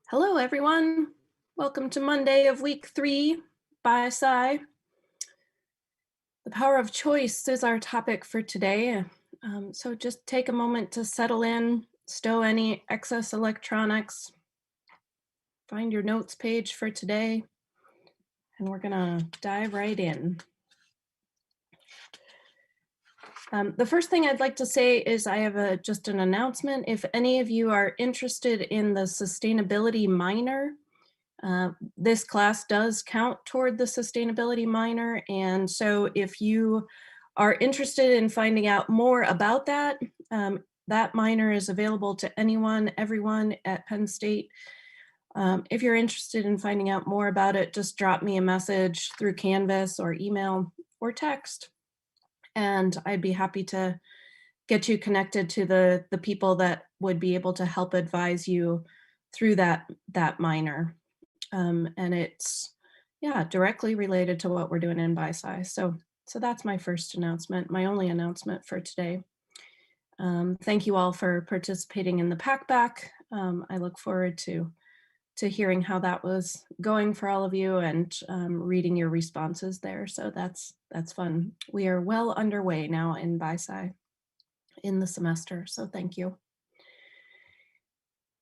Hello, everyone. Welcome to Monday of week 3 by Sci. The power of choice is our topic for today. So just take a moment to settle in, stow any excess electronics, find your notes page for today, and we're going to dive right in. The first thing I'd like to say is I have just an announcement. If any of you are interested in the sustainability minor, this class does count toward the sustainability minor. And so if you are interested in finding out more about that, that minor is available to anyone, everyone at Penn State. If you're interested in finding out more about it, just drop me a message through Canvas or email or text. And I'd be happy to get you connected to the people that would be able to help advise you through that minor. And it's, yeah, directly related to what we're doing in BiSci. So that's my first announcement, my only announcement for today. Thank you all for participating in the Packback. I look forward to hearing how that was going for all of you and reading your responses there. So that's fun. We are well underway now in BiSci in the semester. So thank you.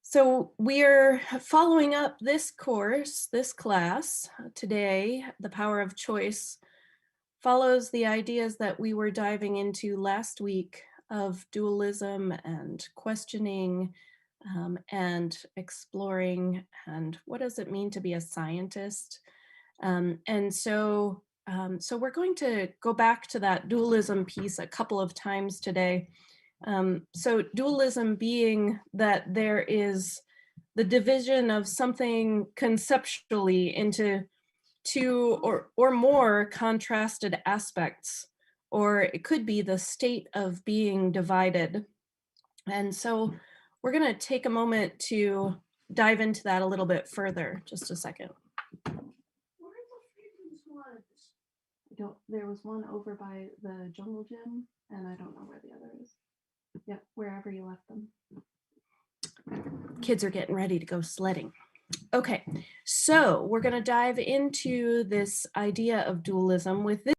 So we're following up this course, this class today. The Power of Choice follows the ideas that we were diving into last week of dualism and questioning and exploring and what does it mean to be a scientist. So we're going to go back to that dualism piece a couple of times today. So dualism being that there is the division of something conceptually into two or more contrasted aspects, or it could be the state of being divided. And so we're going to take a moment to dive into that a little bit further. Just a second. There was one over by the jungle gym, and I don't know where the other is. Yeah, wherever you left them. Kids are getting ready to go sledding. Okay, so we're going to dive into this idea of dualism with this.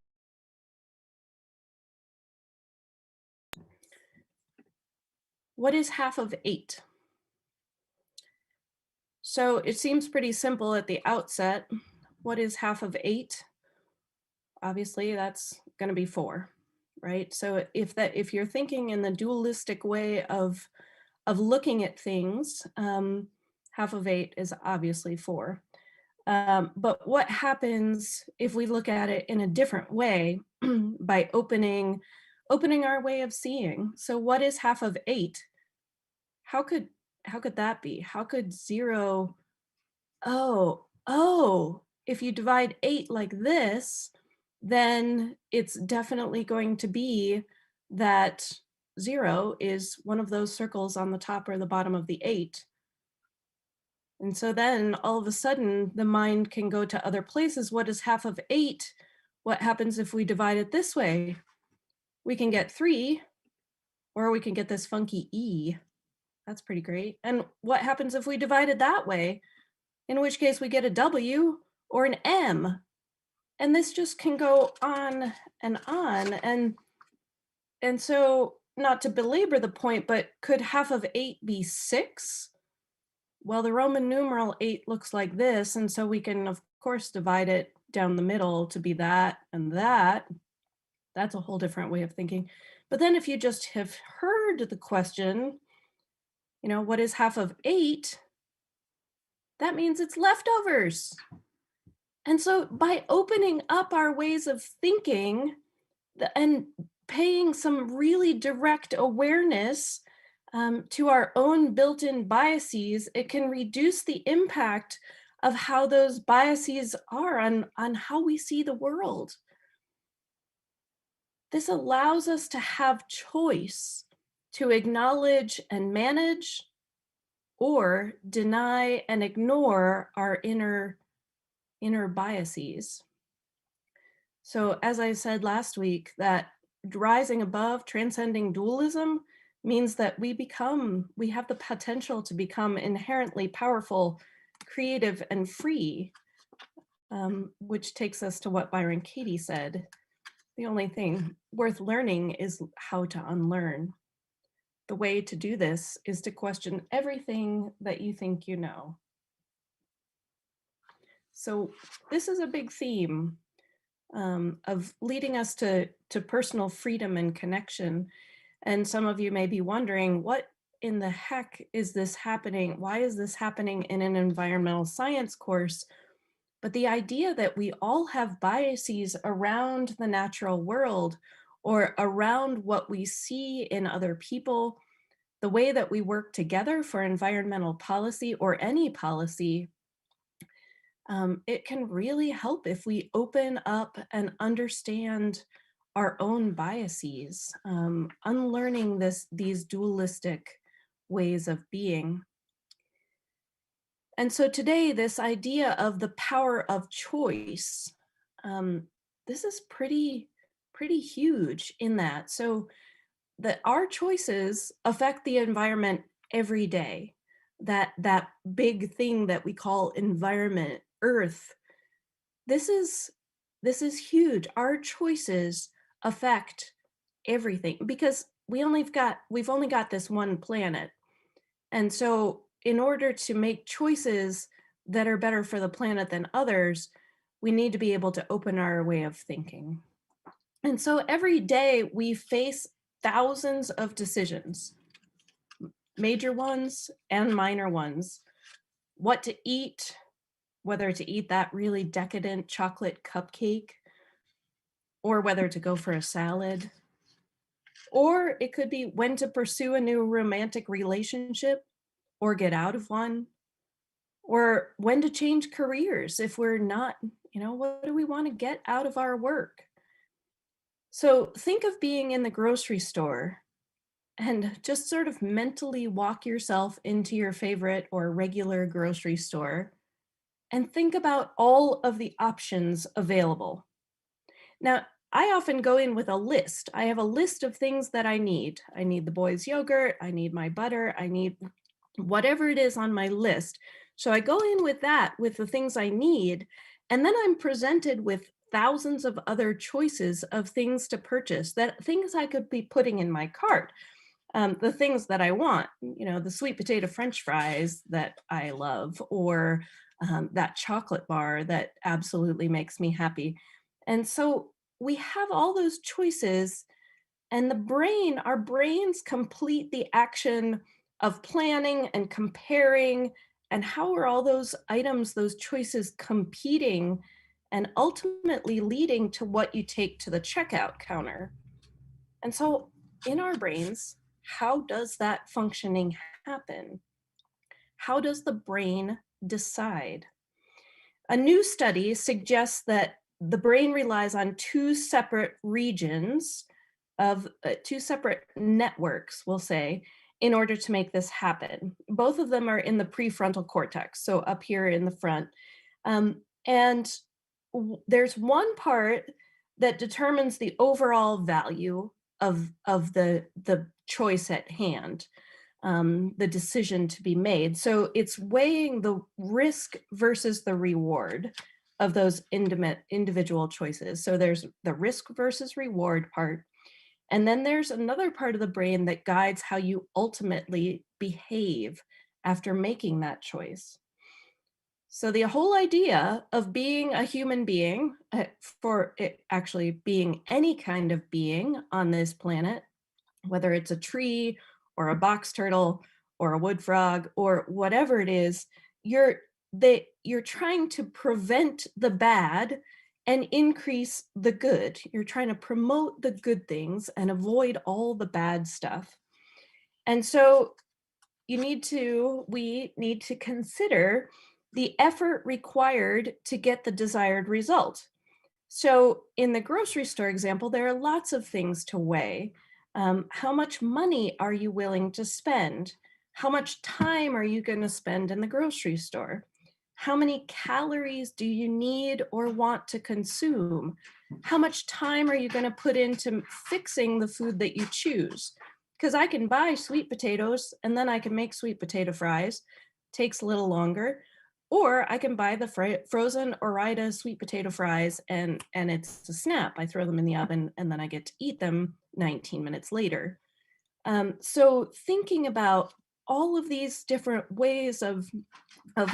What is half of 8? So it seems pretty simple at the outset. What is half of 8? Obviously, that's going to be 4, right? So if you're thinking in the dualistic way of looking at things, half of 8 is obviously 4. But what happens if we look at it in a different way by opening our way of seeing? So what is half of 8? How could that be? How could 0? Oh, if you divide 8 like this, then it's definitely going to be that 0 is one of those circles on the top or the bottom of the 8. And so then all of a sudden the mind can go to other places. What is half of 8? What happens if we divide it this way? We can get 3, or we can get this funky E. That's pretty great. And what happens if we divide it that way? In which case we get a W or an M. And this just can go on and on. And so, not to belabor the point, but could half of 8 be 6? Well, the Roman numeral 8 looks like this, and so we can, of course, divide it down the middle to be that and that. That's a whole different way of thinking. But then if you just have heard the question, what is half of 8? That means it's leftovers. And so by opening up our ways of thinking and paying some really direct awareness to our own built-in biases, it can reduce the impact of how those biases are on how we see the world. This allows us to have choice to acknowledge and manage or deny and ignore our inner biases. So as I said last week, that rising above, transcending dualism means that we have the potential to become inherently powerful creative and free, which takes us to what Byron Katie said. The only thing worth learning is how to unlearn. The way to do this is to question everything that you think you know. So this is a big theme of leading us to personal freedom and connection. And some of you may be wondering, what in the heck is this happening? Why is this happening in an environmental science course? But the idea that we all have biases around the natural world or around what we see in other people, the way that we work together for environmental policy or any policy, it can really help if we open up and understand our own biases, unlearning these dualistic ways of being. And so today, this idea of the power of choice, um, this is pretty huge in that. So that our choices affect the environment every day. That big thing that we call environment, Earth, this is huge. Our choices affect everything because we've only got this one planet. And so in order to make choices that are better for the planet than others, we need to be able to open our way of thinking. And so every day we face thousands of decisions, major ones and minor ones. What to eat, whether to eat that really decadent chocolate cupcake, or whether to go for a salad. Or it could be when to pursue a new romantic relationship or get out of one, or when to change careers if we're not, what do we want to get out of our work? So think of being in the grocery store and just sort of mentally walk yourself into your favorite or regular grocery store and think about all of the options available. Now, I often go in with a list. I have a list of things that I need. I need the boys' yogurt, I need my butter, I need whatever it is on my list. So I go in with that, with the things I need, and then I'm presented with thousands of other choices of things to purchase, that things I could be putting in my cart. The things that I want, the sweet potato French fries that I love, or that chocolate bar that absolutely makes me happy. And so we have all those choices, and our brains complete the action of planning and comparing. And how are all those items, those choices competing and ultimately leading to what you take to the checkout counter? And so in our brains, how does that functioning happen? How does the brain decide? A new study suggests that the brain relies on two separate regions of two separate networks, we'll say, in order to make this happen. Both of them are in the prefrontal cortex, so up here in the front. And there's one part that determines the overall value of the choice at hand, the decision to be made. So it's weighing the risk versus the reward of those individual choices. So there's the risk versus reward part. And then there's another part of the brain that guides how you ultimately behave after making that choice. So the whole idea of being a human being, for it actually being any kind of being on this planet, whether it's a tree or a box turtle or a wood frog or whatever it is, you're trying to prevent the bad and increase the good. You're trying to promote the good things and avoid all the bad stuff. And so we need to consider the effort required to get the desired result. So in the grocery store example, there are lots of things to weigh. How much money are you willing to spend? How much time are you going to spend in the grocery store? How many calories do you need or want to consume? How much time are you going to put into fixing the food that you choose? Because I can buy sweet potatoes and then I can make sweet potato fries. Takes a little longer. Or I can buy the frozen Ore-Ida sweet potato fries and it's a snap. I throw them in the oven and then I get to eat them 19 minutes later. So thinking about all of these different ways of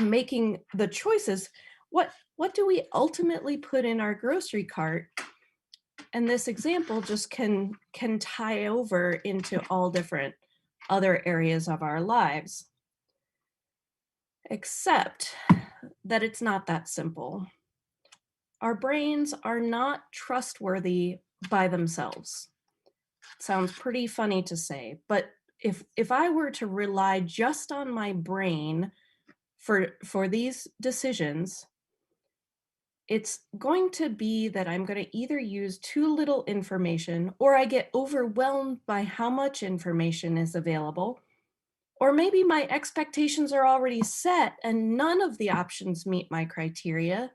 making the choices, what do we ultimately put in our grocery cart? And this example just can tie over into all different other areas of our lives, except that it's not that simple. Our brains are not trustworthy by themselves. Sounds pretty funny to say, but if I were to rely just on my brain for these decisions, it's going to be that I'm going to either use too little information, or I get overwhelmed by how much information is available, or maybe my expectations are already set and none of the options meet my criteria.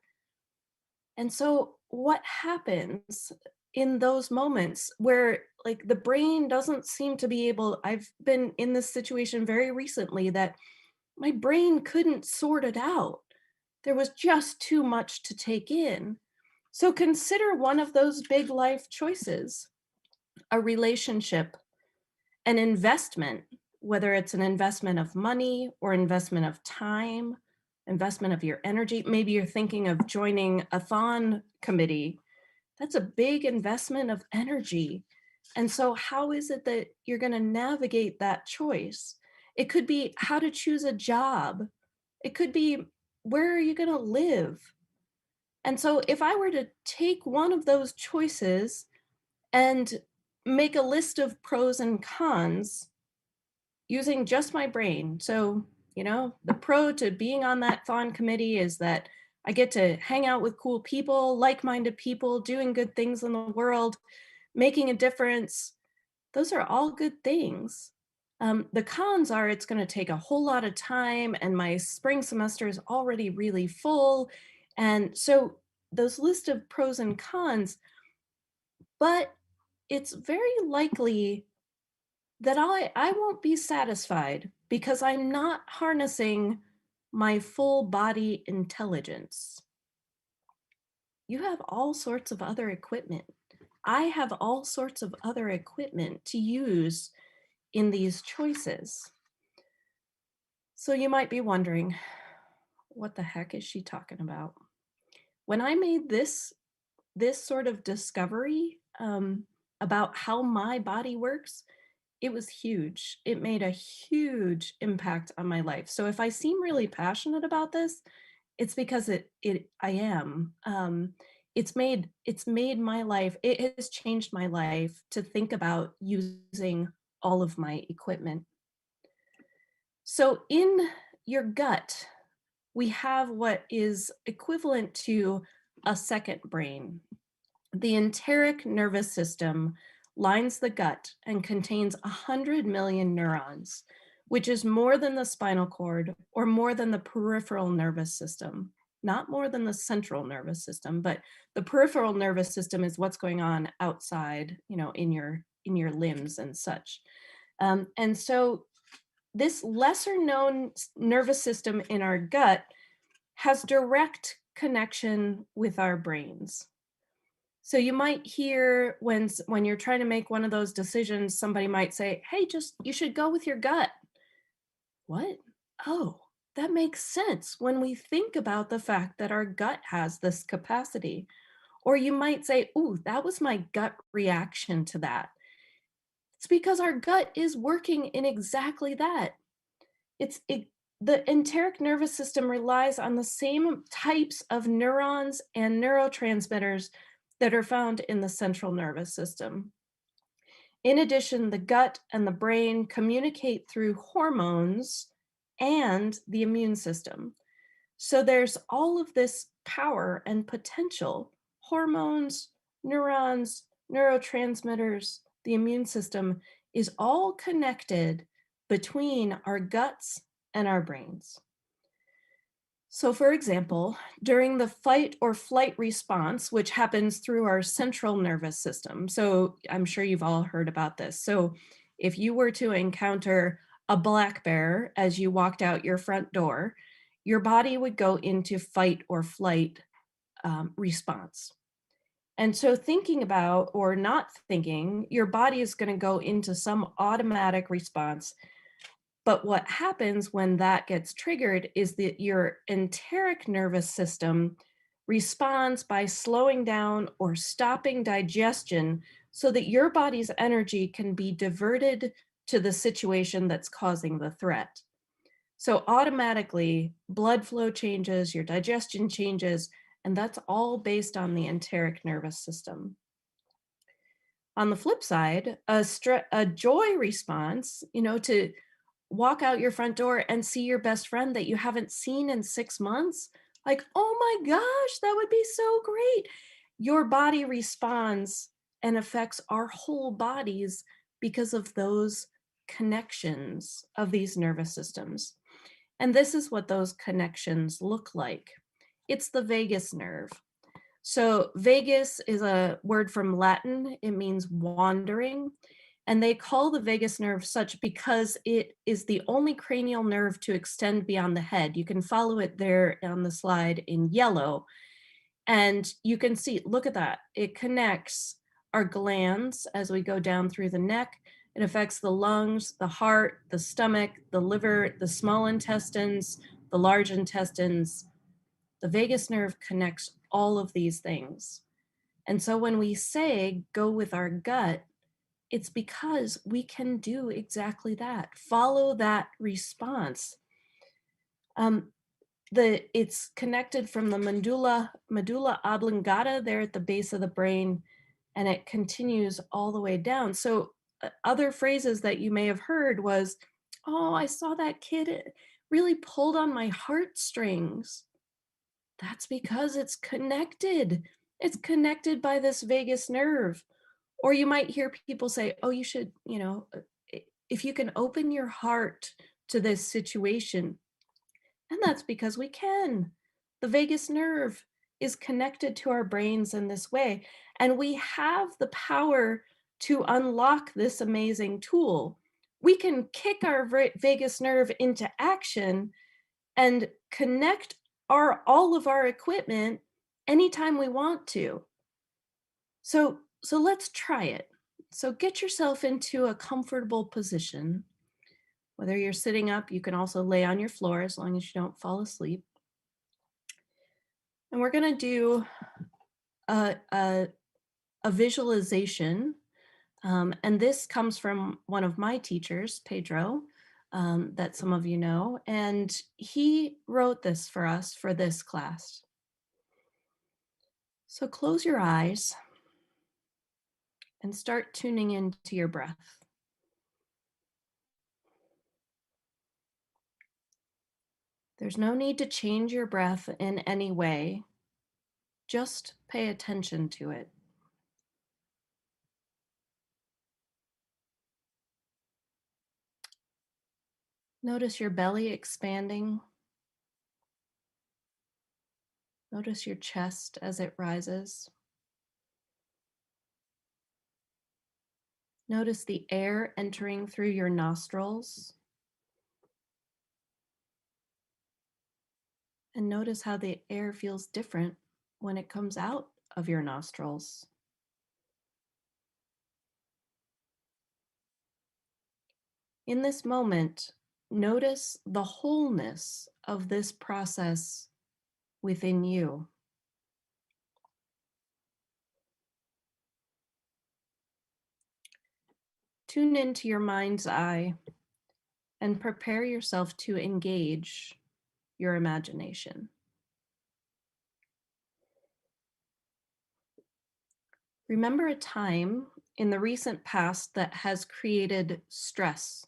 And so what happens in those moments where like the brain doesn't seem to be able, I've been in this situation very recently that my brain couldn't sort it out. There was just too much to take in. So consider one of those big life choices, a relationship, an investment, whether it's an investment of money or investment of time, investment of your energy. Maybe you're thinking of joining a thon committee. That's a big investment of energy. And so, how is it that you're going to navigate that choice? It could be how to choose a job, it could be where are you going to live? And so, if I were to take one of those choices and make a list of pros and cons, using just my brain. So, the pro to being on that thon committee is that I get to hang out with cool people, like minded people, doing good things in the world, making a difference. Those are all good things. The cons are it's going to take a whole lot of time, and my spring semester is already really full. And so, those list of pros and cons, but it's very likely that I won't be satisfied because I'm not harnessing my full body intelligence. You have all sorts of other equipment. I have all sorts of other equipment to use in these choices. So you might be wondering, what the heck is she talking about? When I made this sort of discovery about how my body works, it was huge. It made a huge impact on my life. So if I seem really passionate about this, it's because it I am. It's made my life, it has changed my life to think about using all of my equipment. So in your gut, we have what is equivalent to a second brain. The enteric nervous system lines the gut and contains 100 million neurons, which is more than the spinal cord or more than the peripheral nervous system. Not more than the central nervous system, but the peripheral nervous system is what's going on outside, in your limbs and such. And so this lesser known nervous system in our gut has direct connection with our brains. So you might hear when you're trying to make one of those decisions, somebody might say, "Hey, just you should go with your gut." What? Oh, that makes sense when we think about the fact that our gut has this capacity. Or you might say, "Ooh, that was my gut reaction to that." It's because our gut is working in exactly that. The enteric nervous system relies on the same types of neurons and neurotransmitters that are found in the central nervous system. In addition, the gut and the brain communicate through hormones and the immune system. So there's all of this power and potential. Hormones, neurons, neurotransmitters, the immune system is all connected between our guts and our brains. So, for example, during the fight or flight response, which happens through our central nervous system, so I'm sure you've all heard about this. So, if you were to encounter a black bear as you walked out your front door, your body would go into fight or flight response. And so, thinking about or not thinking, your body is going to go into some automatic response. But what happens when that gets triggered is that your enteric nervous system responds by slowing down or stopping digestion so that your body's energy can be diverted to the situation that's causing the threat. So automatically, blood flow changes, your digestion changes, and that's all based on the enteric nervous system. On the flip side, a joy response, to walk out your front door and see your best friend that you haven't seen in 6 months, like, oh my gosh, that would be so great. Your body responds and affects our whole bodies because of those connections of these nervous systems. And this is what those connections look like. It's the vagus nerve. So, vagus is a word from Latin, it means wandering. And they call the vagus nerve such because it is the only cranial nerve to extend beyond the head. You can follow it there on the slide in yellow. And you can see, look at that. It connects our glands as we go down through the neck. It affects the lungs, the heart, the stomach, the liver, the small intestines, the large intestines. The vagus nerve connects all of these things. And so when we say go with our gut, it's because we can do exactly that. Follow that response. It's connected from the medulla oblongata there at the base of the brain, and it continues all the way down. So other phrases that you may have heard was, "Oh, I saw that kid. It really pulled on my heartstrings." That's because it's connected. It's connected by this vagus nerve. Or you might hear people say, oh, you should, if you can open your heart to this situation. And that's because we can. The vagus nerve is connected to our brains in this way. And we have the power to unlock this amazing tool. We can kick our vagus nerve into action and connect all of our equipment anytime we want to. So let's try it. So get yourself into a comfortable position. Whether you're sitting up, you can also lay on your floor as long as you don't fall asleep. And we're going to do a visualization. And this comes from one of my teachers, Pedro, that some of you know. And he wrote this for us for this class. So close your eyes and start tuning into your breath. There's no need to change your breath in any way. Just pay attention to it. Notice your belly expanding. Notice your chest as it rises. Notice the air entering through your nostrils. And notice how the air feels different when it comes out of your nostrils. In this moment, notice the wholeness of this process within you. Tune into your mind's eye and prepare yourself to engage your imagination. Remember a time in the recent past that has created stress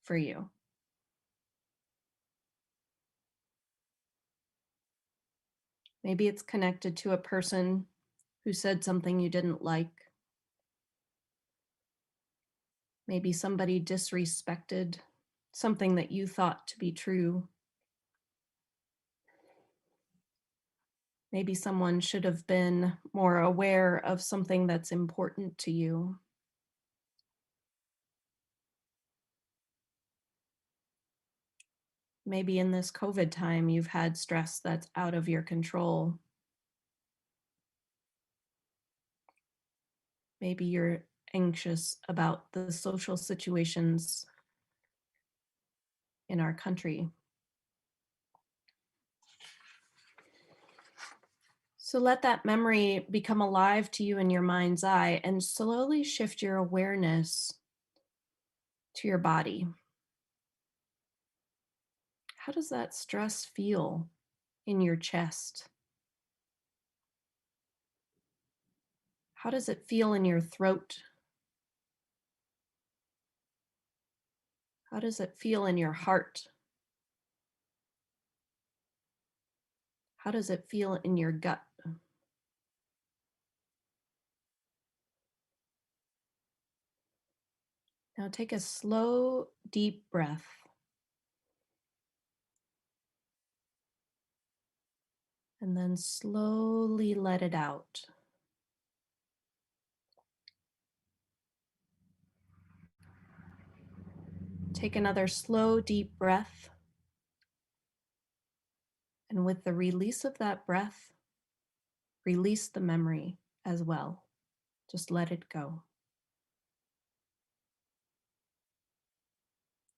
for you. Maybe it's connected to a person who said something you didn't like. Maybe somebody disrespected something that you thought to be true. Maybe someone should have been more aware of something that's important to you. Maybe in this COVID time, you've had stress that's out of your control. Maybe you're anxious about the social situations in our country. So let that memory become alive to you in your mind's eye and slowly shift your awareness to your body. How does that stress feel in your chest? How does it feel in your throat? How does it feel in your heart? How does it feel in your gut? Now take a slow, deep breath. And then slowly let it out. Take another slow, deep breath. And with the release of that breath, release the memory as well. Just let it go.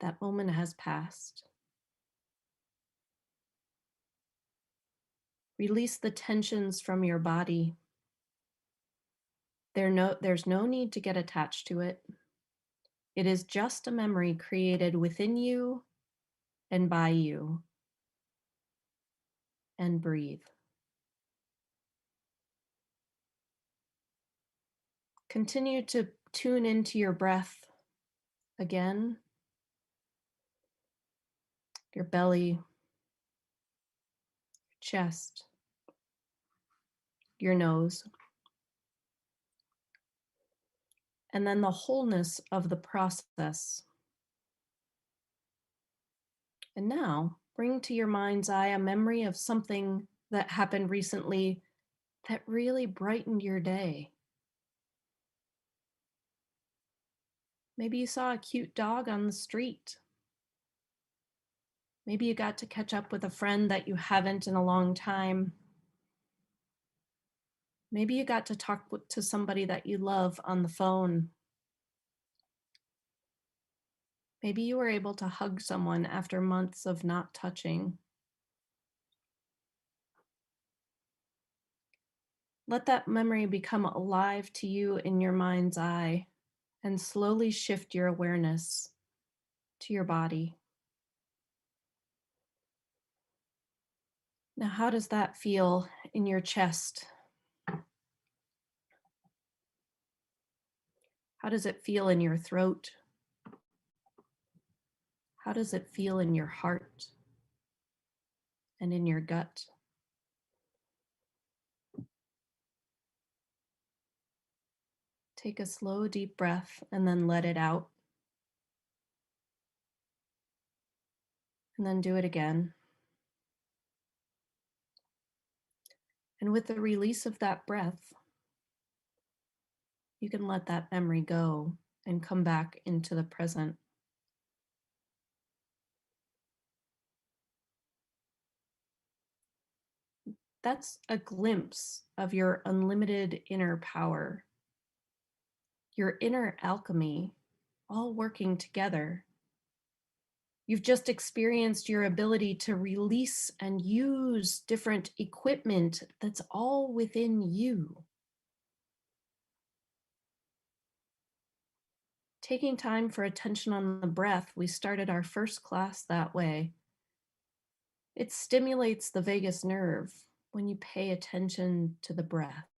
That moment has passed. Release the tensions from your body. There's no need to get attached to it. It is just a memory created within you and by you. And breathe. Continue to tune into your breath again, your belly, chest, your nose, and then the wholeness of the process. And now bring to your mind's eye a memory of something that happened recently that really brightened your day. Maybe you saw a cute dog on the street. Maybe you got to catch up with a friend that you haven't in a long time. Maybe you got to talk to somebody that you love on the phone. Maybe you were able to hug someone after months of not touching. Let that memory become alive to you in your mind's eye and slowly shift your awareness to your body. Now, how does that feel in your chest? How does it feel in your throat? How does it feel in your heart and in your gut? Take a slow, deep breath and then let it out. And then do it again. And with the release of that breath, you can let that memory go and come back into the present. That's a glimpse of your unlimited inner power, your inner alchemy, all working together. You've just experienced your ability to release and use different equipment that's all within you. Taking time for attention on the breath, we started our first class that way. It stimulates the vagus nerve when you pay attention to the breath.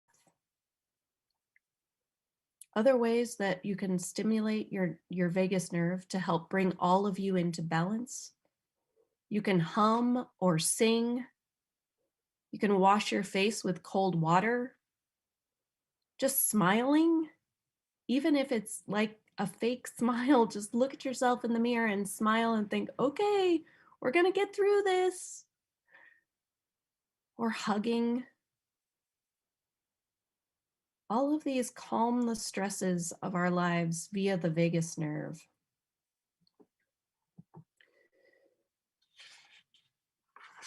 Other ways that you can stimulate your vagus nerve to help bring all of you into balance. You can hum or sing. You can wash your face with cold water. Just smiling, even if it's like a fake smile, just look at yourself in the mirror and smile and think, okay, we're going to get through this. Or hugging. All of these calm the stresses of our lives via the vagus nerve.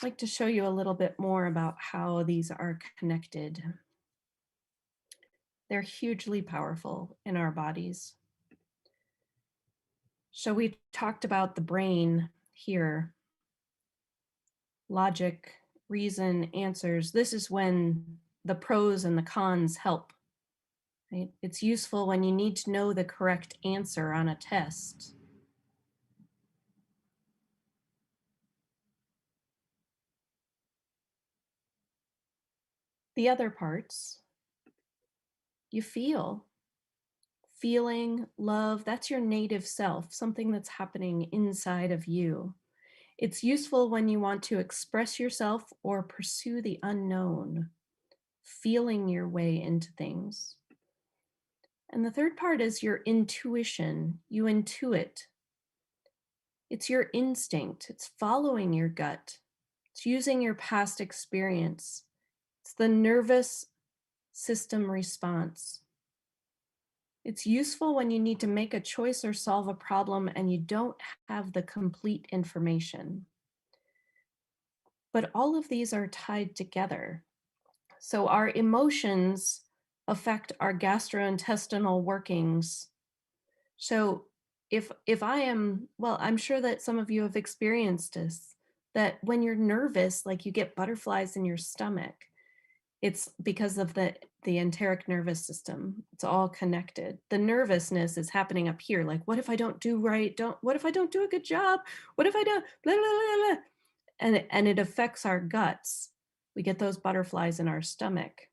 like to show you a little bit more about how these are connected. They're hugely powerful in our bodies. So we talked about the brain here. Logic, reason, answers. This is when the pros and the cons help. Right? It's useful when you need to know the correct answer on a test. The other parts, you feel. Feeling, love, that's your native self, something that's happening inside of you. It's useful when you want to express yourself or pursue the unknown, feeling your way into things. And the third part is your intuition. You intuit. It's your instinct. It's following your gut. It's using your past experience. It's the nervous system response. It's useful when you need to make a choice or solve a problem and you don't have the complete information. But all of these are tied together. So our emotions affect our gastrointestinal workings. So if I am, well, I'm sure that some of you have experienced this, that when you're nervous, like you get butterflies in your stomach, it's because of the enteric nervous system. It's all connected. The nervousness is happening up here. Like, what if I don't do right? What if I don't do a good job? What if I don't, blah, blah, blah, blah. And it affects our guts. We get those butterflies in our stomach.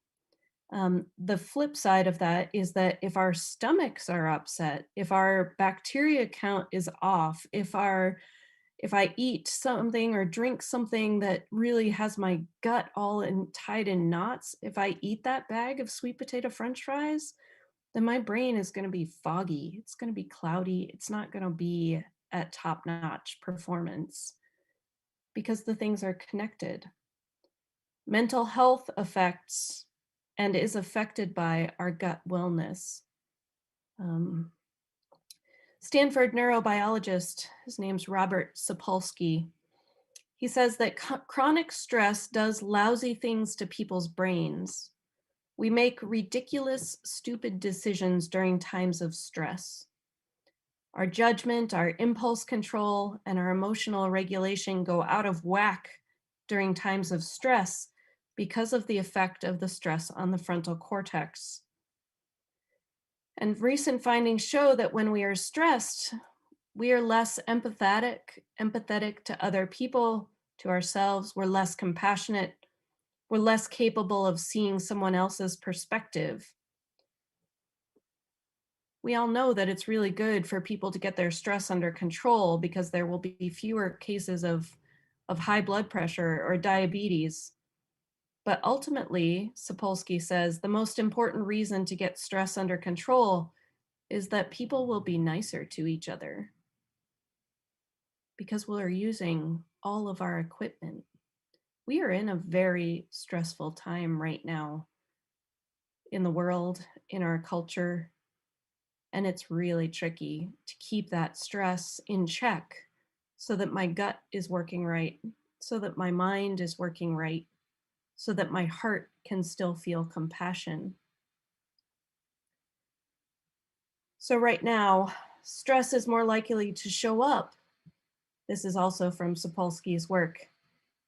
The flip side of that is that if our stomachs are upset, if our bacteria count is off, if I eat something or drink something that really has my gut all tied in knots, if I eat that bag of sweet potato French fries, then my brain is going to be foggy. It's going to be cloudy. It's not going to be at top-notch performance because the things are connected. Mental health affects and is affected by our gut wellness. Stanford neurobiologist, his name's Robert Sapolsky, he says that chronic stress does lousy things to people's brains. We make ridiculous, stupid decisions during times of stress. Our judgment, our impulse control, and our emotional regulation go out of whack during times of stress because of the effect of the stress on the frontal cortex. And recent findings show that when we are stressed, we are less empathetic to other people, to ourselves. We're less compassionate. We're less capable of seeing someone else's perspective. We all know that it's really good for people to get their stress under control because there will be fewer cases of high blood pressure or diabetes. But ultimately, Sapolsky says, the most important reason to get stress under control is that people will be nicer to each other because we're using all of our equipment. We are in a very stressful time right now in the world, in our culture, and it's really tricky to keep that stress in check so that my gut is working right, so that my mind is working right, so that my heart can still feel compassion. So right now, stress is more likely to show up. This is also from Sapolsky's work.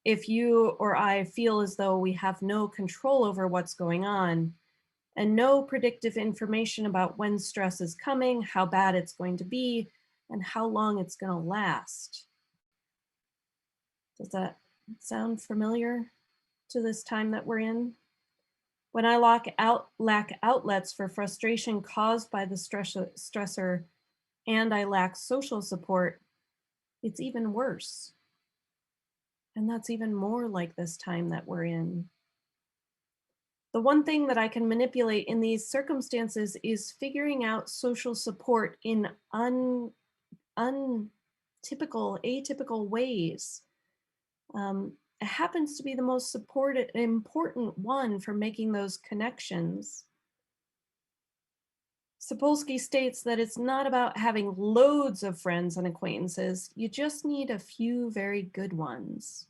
If you or I feel as though we have no control over what's going on and no predictive information about when stress is coming, how bad it's going to be, and how long it's going to last. Does that sound familiar to this time that we're in? When I lack outlets for frustration caused by the stressor and I lack social support, it's even worse. And that's even more like this time that we're in. The one thing that I can manipulate in these circumstances is figuring out social support in atypical ways. It happens to be the most important one for making those connections. Sapolsky states that it's not about having loads of friends and acquaintances. You just need a few very good ones.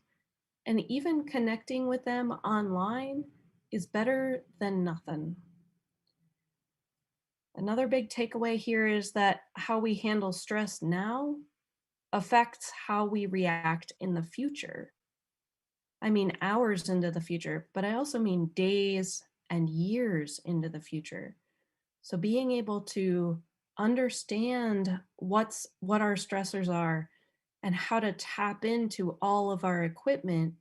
And even connecting with them online is better than nothing. Another big takeaway here is that how we handle stress now affects how we react in the future. I mean hours into the future, but I also mean days and years into the future. So being able to understand what our stressors are and how to tap into all of our equipment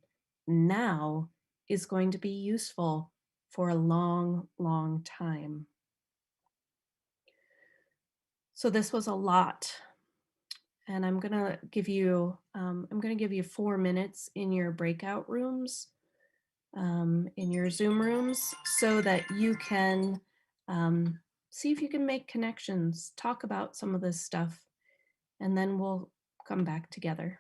now is going to be useful for a long, long time. So this was a lot, and I'm gonna give you 4 minutes in your breakout rooms, in your Zoom rooms, so that you can um, see if you can make connections, talk about some of this stuff, and then we'll come back together.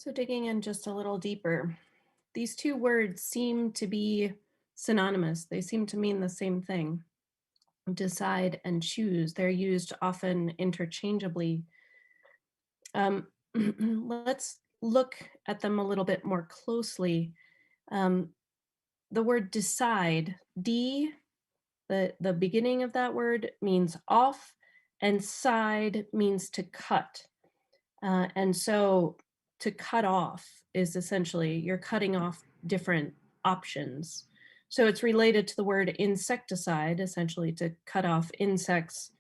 So digging in just a little deeper, these two words seem to be synonymous. They seem to mean the same thing. Decide and choose. They're used often interchangeably. Let's look at them a little bit more closely. Um, the word decide, D, the beginning of that word means off, and side means to cut. And so to cut off is essentially you're cutting off different options. So it's related to the word insecticide, essentially to cut off insects,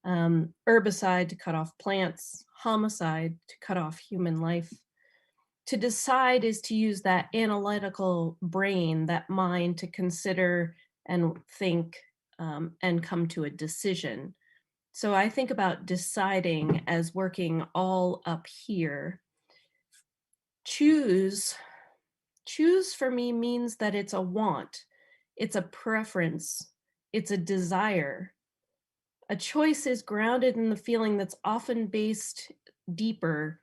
herbicide to cut off plants, homicide to cut off human life. To decide is to use that analytical brain, that mind to consider and think and come to a decision. So I think about deciding as working all up here. Choose, choose for me means that it's a want, it's a preference, it's a desire. A choice is grounded in the feeling that's often based deeper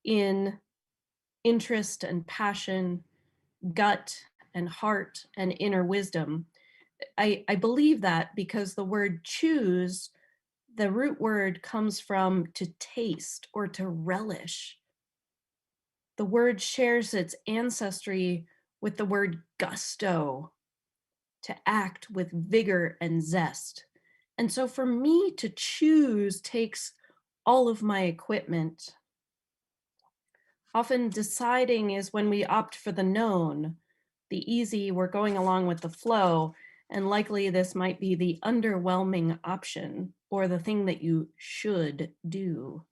in interest and passion, gut and heart and inner wisdom. I believe that because the word choose, the root word comes from to taste or to relish. The word shares its ancestry with the word gusto, to act with vigor and zest. And so for me to choose takes all of my equipment. Often deciding is when we opt for the known, the easy, we're going along with the flow, and likely this might be the underwhelming option or the thing that you should do.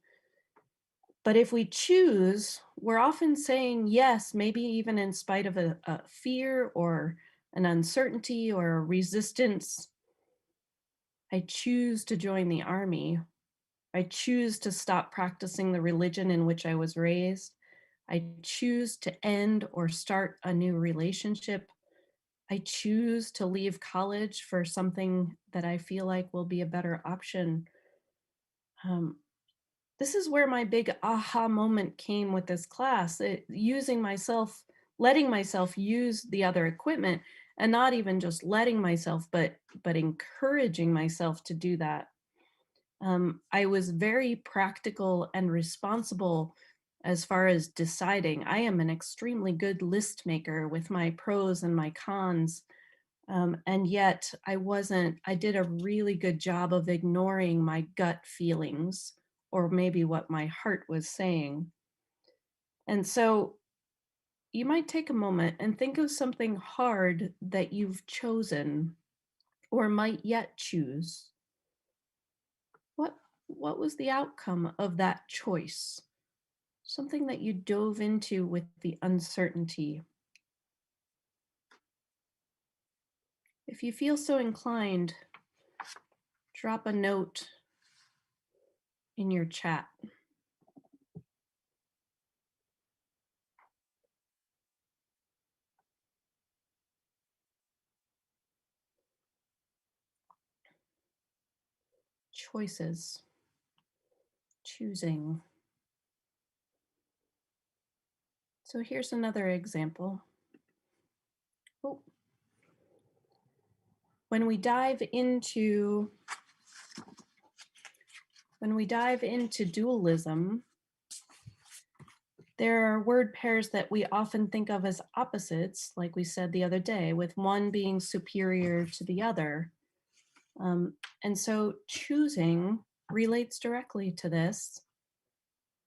But if we choose, we're often saying yes, maybe even in spite of a fear or an uncertainty or a resistance. I choose to join the army. I choose to stop practicing the religion in which I was raised. I choose to end or start a new relationship. I choose to leave college for something that I feel like will be a better option. Um, this is where my big aha moment came with this class, using myself, letting myself use the other equipment and not even just letting myself, but encouraging myself to do that. I was very practical and responsible as far as deciding. I am an extremely good list maker with my pros and my cons. And yet I did a really good job of ignoring my gut feelings or maybe what my heart was saying. And so you might take a moment and think of something hard that you've chosen or might yet choose. What what was the outcome of that choice? Something that you dove into with the uncertainty. If you feel so inclined, drop a note in your chat. Choices, choosing. So here's another example. Oh, when we dive into dualism, there are word pairs that we often think of as opposites, like we said the other day, with one being superior to the other. And so choosing relates directly to this.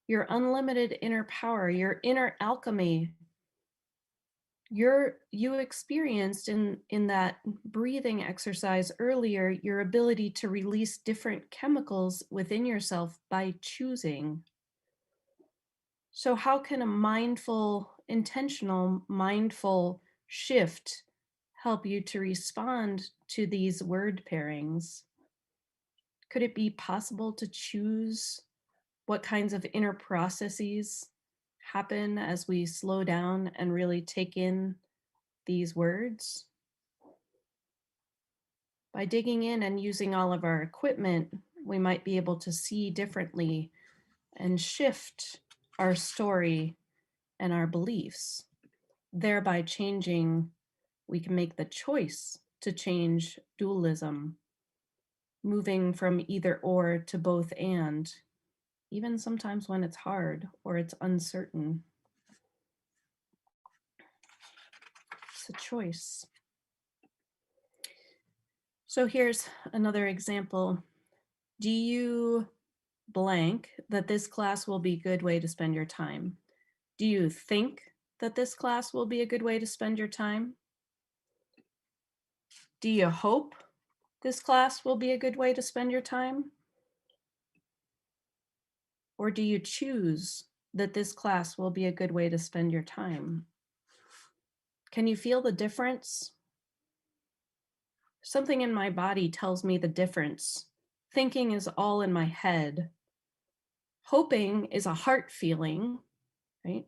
Your unlimited inner power, your inner alchemy, you experienced in that breathing exercise earlier your ability to release different chemicals within yourself by choosing. So how can a mindful shift help you to respond to these word pairings? Could it be possible to choose what kinds of inner processes happen as we slow down and really take in these words? By digging in and using all of our equipment, we might be able to see differently and shift our story and our beliefs, thereby changing, we can make the choice to change dualism, moving from either or to both and, even sometimes when it's hard or it's uncertain. It's a choice. So here's another example. Do you blank that this class will be a good way to spend your time? Do you think that this class will be a good way to spend your time? Do you hope this class will be a good way to spend your time? Or do you choose that this class will be a good way to spend your time? Can you feel the difference? Something in my body tells me the difference. Thinking is all in my head. Hoping is a heart feeling, right?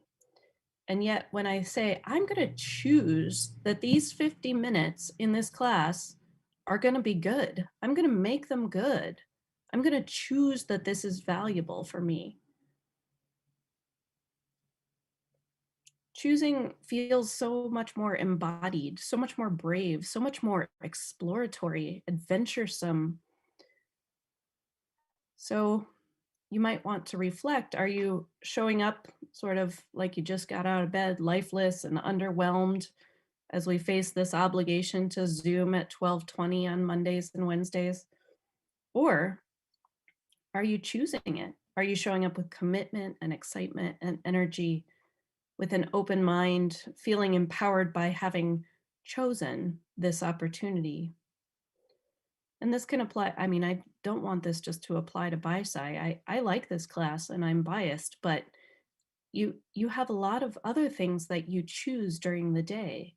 And yet, when I say, I'm going to choose that these 50 minutes in this class are going to be good, I'm going to make them good. I'm going to choose that this is valuable for me. Choosing feels so much more embodied, so much more brave, so much more exploratory, adventuresome. So you might want to reflect, are you showing up sort of like you just got out of bed, lifeless and underwhelmed as we face this obligation to Zoom at 12:20 on Mondays and Wednesdays? Or are you choosing it? Are you showing up with commitment and excitement and energy, with an open mind, feeling empowered by having chosen this opportunity? And this can apply, I mean, I don't want this just to apply to BISI. I like this class and I'm biased, but you have a lot of other things that you choose during the day,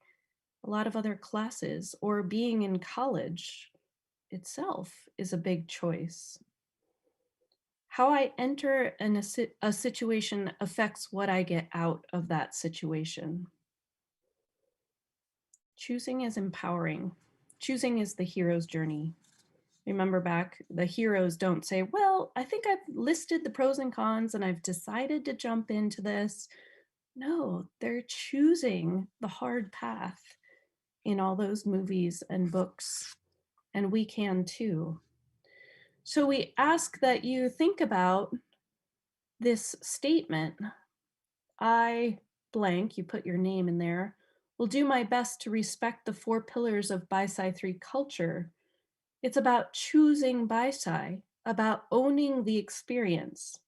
a lot of other classes, or being in college itself is a big choice. How I enter a situation affects what I get out of that situation. Choosing is empowering. Choosing is the hero's journey. Remember back, the heroes don't say, well, I think I've listed the pros and cons and I've decided to jump into this. No, they're choosing the hard path in all those movies and books, and we can too. So we ask that you think about this statement. I blank, you put your name in there, will do my best to respect the 4 pillars of BISI 3 culture. It's about choosing BISI, about owning the experience.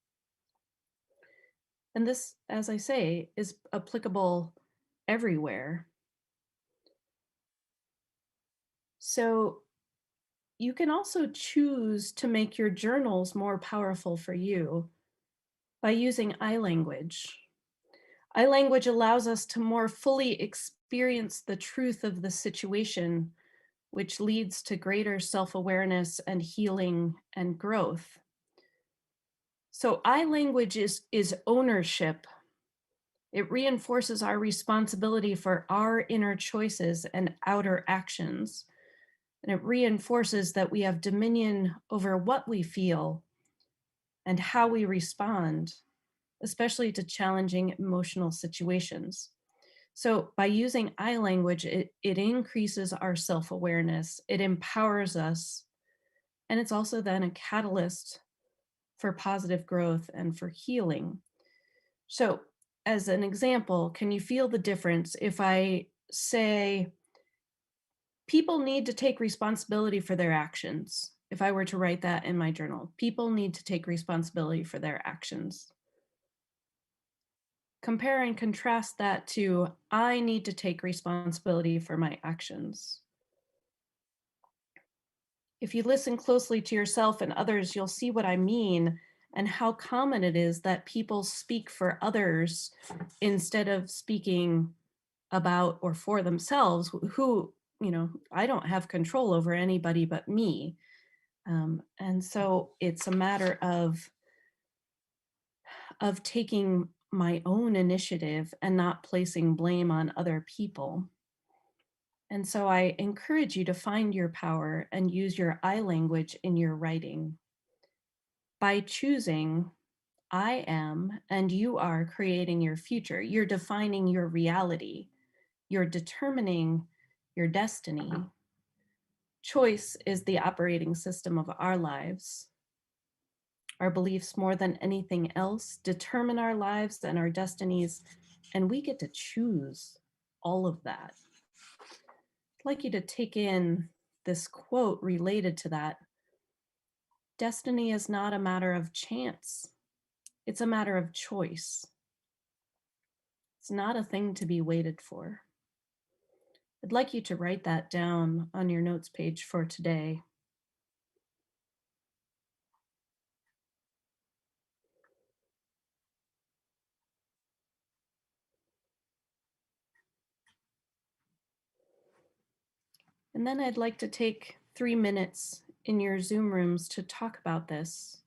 And this, as I say, is applicable everywhere. So you can also choose to make your journals more powerful for you by using iLanguage. iLanguage allows us to more fully experience the truth of the situation, which leads to greater self-awareness and healing and growth. So iLanguage is ownership. It reinforces our responsibility for our inner choices and outer actions. And it reinforces that we have dominion over what we feel and how we respond, especially to challenging emotional situations. So by using iLanguage, it increases our self-awareness, it empowers us, and it's also then a catalyst for positive growth and for healing. So as an example, can you feel the difference if I say, people need to take responsibility for their actions? If I were to write that in my journal, people need to take responsibility for their actions. Compare and contrast that to, I need to take responsibility for my actions. If you listen closely to yourself and others, you'll see what I mean and how common it is that people speak for others instead of speaking about or for themselves, who, I don't have control over anybody but me. And so it's a matter of taking my own initiative and not placing blame on other people. And so I encourage you to find your power and use your iLanguage in your writing. By choosing, I am and you are creating your future. You're defining your reality. You're determining your destiny. Choice is the operating system of our lives. Our beliefs, more than anything else, determine our lives and our destinies, and we get to choose all of that. I'd like you to take in this quote related to that. Destiny is not a matter of chance, it's a matter of choice. It's not a thing to be waited for. I'd like you to write that down on your notes page for today. And then I'd like to take 3 minutes in your Zoom rooms to talk about this.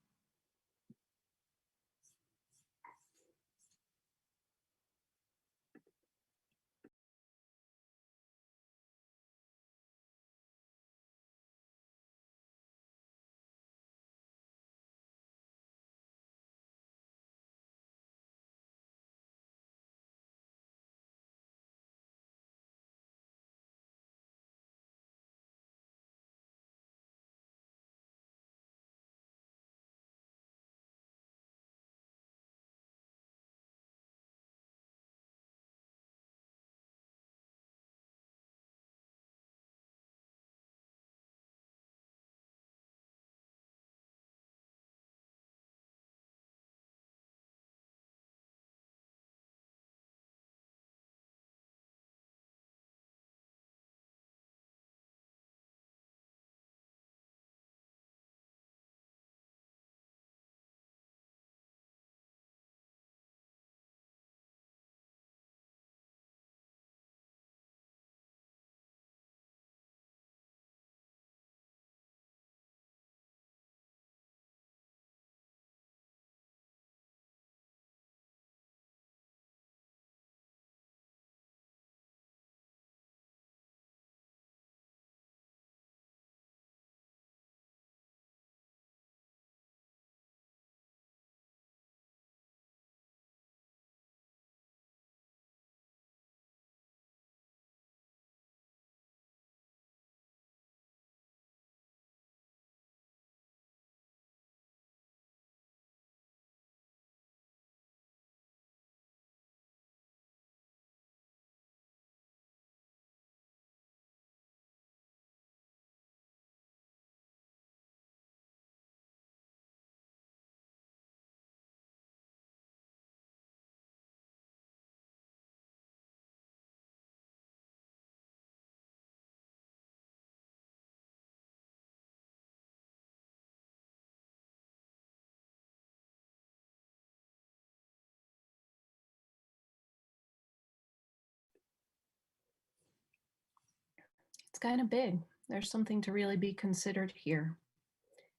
It's kind of big. There's something to really be considered here.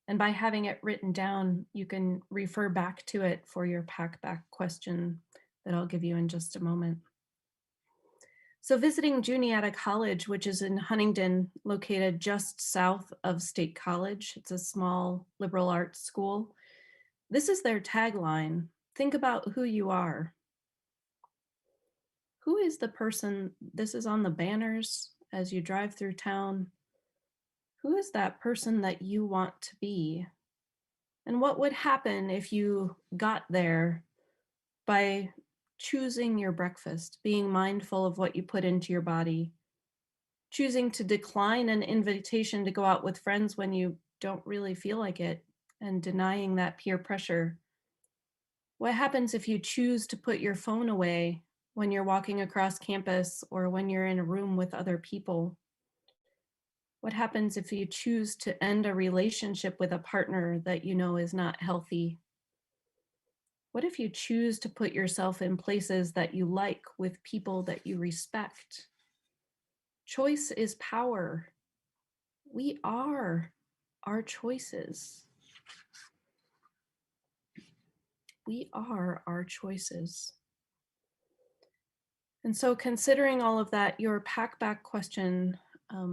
And by having it written down, you can refer back to it for your pack back question that I'll give you in just a moment. So visiting Juniata College, which is in Huntingdon, located just south of State College, it's a small liberal arts school. This is their tagline: think about who you are. Who is the person, this is on the banners as you drive through town, who is that person that you want to be? And what would happen if you got there by choosing your breakfast, being mindful of what you put into your body, choosing to decline an invitation to go out with friends when you don't really feel like it, and denying that peer pressure? What happens if you choose to put your phone away when you're walking across campus or when you're in a room with other people? What happens if you choose to end a relationship with a partner that you know is not healthy? What if you choose to put yourself in places that you like with people that you respect? Choice is power. We are our choices. We are our choices. And so, considering all of that, your pack back question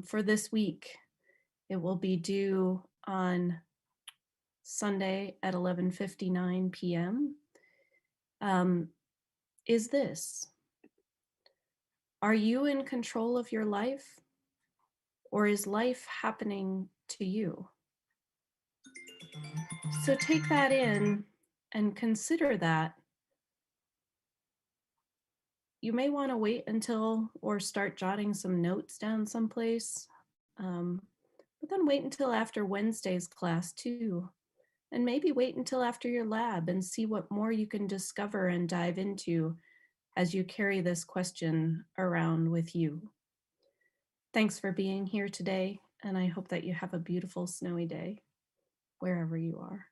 for this week, it will be due on Sunday at 11:59 p.m. um, is this: are you in control of your life, or is life happening to you? So take that in and consider that. You may want to wait until or start jotting some notes down someplace. Um, but then wait until after Wednesday's class too. And maybe wait until after your lab and see what more you can discover and dive into as you carry this question around with you. Thanks for being here today, and I hope that you have a beautiful snowy day wherever you are.